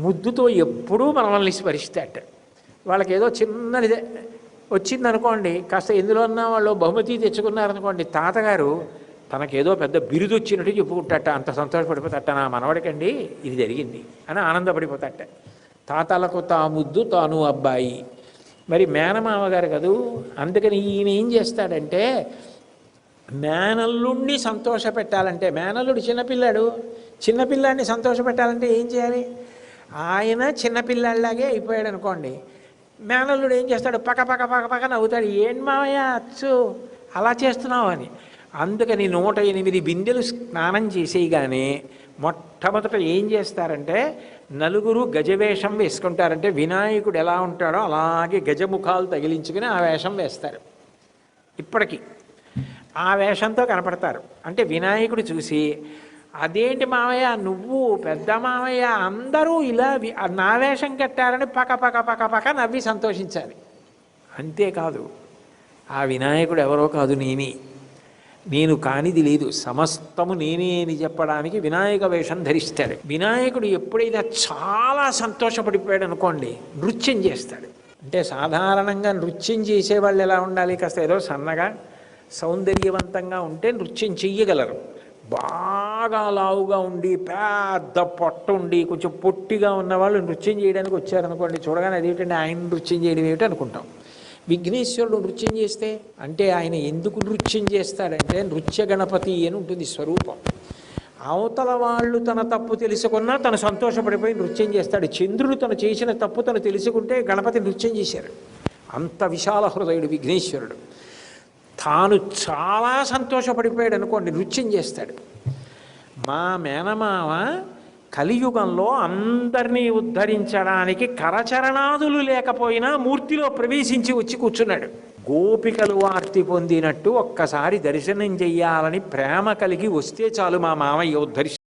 ముద్దుతో ఎప్పుడూ మనల్ని స్మరిస్తాట. వాళ్ళకి ఏదో చిన్నది వచ్చిందనుకోండి, కాస్త ఎందులోన్నా వాళ్ళు బహుమతి తెచ్చుకున్నారనుకోండి, తాతగారు తనకేదో పెద్ద బిరుదు వచ్చినట్టు చెప్పుకుంటాట. అంత సంతోషపడిపోతాట, నా మనవడికండి ఇది జరిగింది అని ఆనందపడిపోతాట. తాతలకు తా ముద్దు తాను అబ్బాయి. మరి మేనమామ గారు కదూ, అందుకని ఈయన ఏం చేస్తాడంటే, మేనల్లుడిని సంతోషపెట్టాలంటే, మేనల్లుడు చిన్నపిల్లాడిని సంతోషపెట్టాలంటే ఏం చేయాలి? ఆయన చిన్నపిల్లాడిలాగే అయిపోయాడు అనుకోండి, మేనల్లుడు ఏం చేస్తాడు? పక్క పక్క పక్క పక్క నవ్వుతాడు. ఏం మావయ్య అచ్చు అలా చేస్తున్నావు అని. అందుకని 108 బిందెలు స్నానం చేసేయగానే మొట్టమొదట ఏం చేస్తారంటే, నలుగురు గజవేషం వేసుకుంటారంటే వినాయకుడు ఎలా ఉంటాడో అలాగే గజముఖాలు తగిలించుకుని ఆ వేషం వేస్తారు. ఇప్పటికీ ఆ వేషంతో కనపడతారు. అంటే వినాయకుడు చూసి, అదేంటి మావయ్య నువ్వు పెద్ద మావయ్య అందరూ ఇలా నా వేషం కట్టారని పక్క పక్క పక్క పక్క నవ్వి సంతోషించాలి. అంతేకాదు, ఆ వినాయకుడు ఎవరో కాదు, నేను కానిది లేదు, సమస్తము నేనే అని చెప్పడానికి వినాయక వేషం ధరిస్తాడు. వినాయకుడు ఎప్పుడైనా చాలా సంతోషపడిపోయాడు అనుకోండి, నృత్యం చేస్తాడు. అంటే సాధారణంగా నృత్యం చేసేవాళ్ళు ఎలా ఉండాలి? కాస్త ఏదో సన్నగా సౌందర్యవంతంగా ఉంటే నృత్యం చెయ్యగలరు. బాగా లావుగా ఉండి పెద్ద పొట్ట ఉండి కొంచెం పొట్టిగా ఉన్న వాళ్ళు నృత్యం చేయడానికి వచ్చారనుకోండి, చూడగానే అదేమిటంటే ఆయన నృత్యం చేయడం ఏమిటి అనుకుంటాం. విఘ్నేశ్వరుడు నృత్యం చేస్తే, అంటే ఆయన ఎందుకు నృత్యం చేస్తాడంటే, నృత్య గణపతి అని ఉంటుంది స్వరూపం. అవతల వాళ్ళు తన తప్పు తెలుసుకున్నా తను సంతోషపడిపోయి నృత్యం చేస్తాడు. చంద్రుడు తను చేసిన తప్పు తను తెలుసుకుంటే గణపతి నృత్యం చేశారు. అంత విశాల హృదయుడు విఘ్నేశ్వరుడు. తాను చాలా సంతోషపడిపోయాడు అనుకోండి, నృత్యం చేస్తాడు. మా మేనమామ కలియుగంలో అందరినీ ఉద్ధరించడానికి కరచరణాదులు లేకపోయినా మూర్తిలో ప్రవేశించి వచ్చి కూర్చున్నాడు. గోపికలు ఆర్తి పొందినట్టు ఒక్కసారి దర్శనం చెయ్యాలని ప్రేమ కలిగి వస్తే చాలు మా మామయ్య ఉద్ధరిస్తాడు.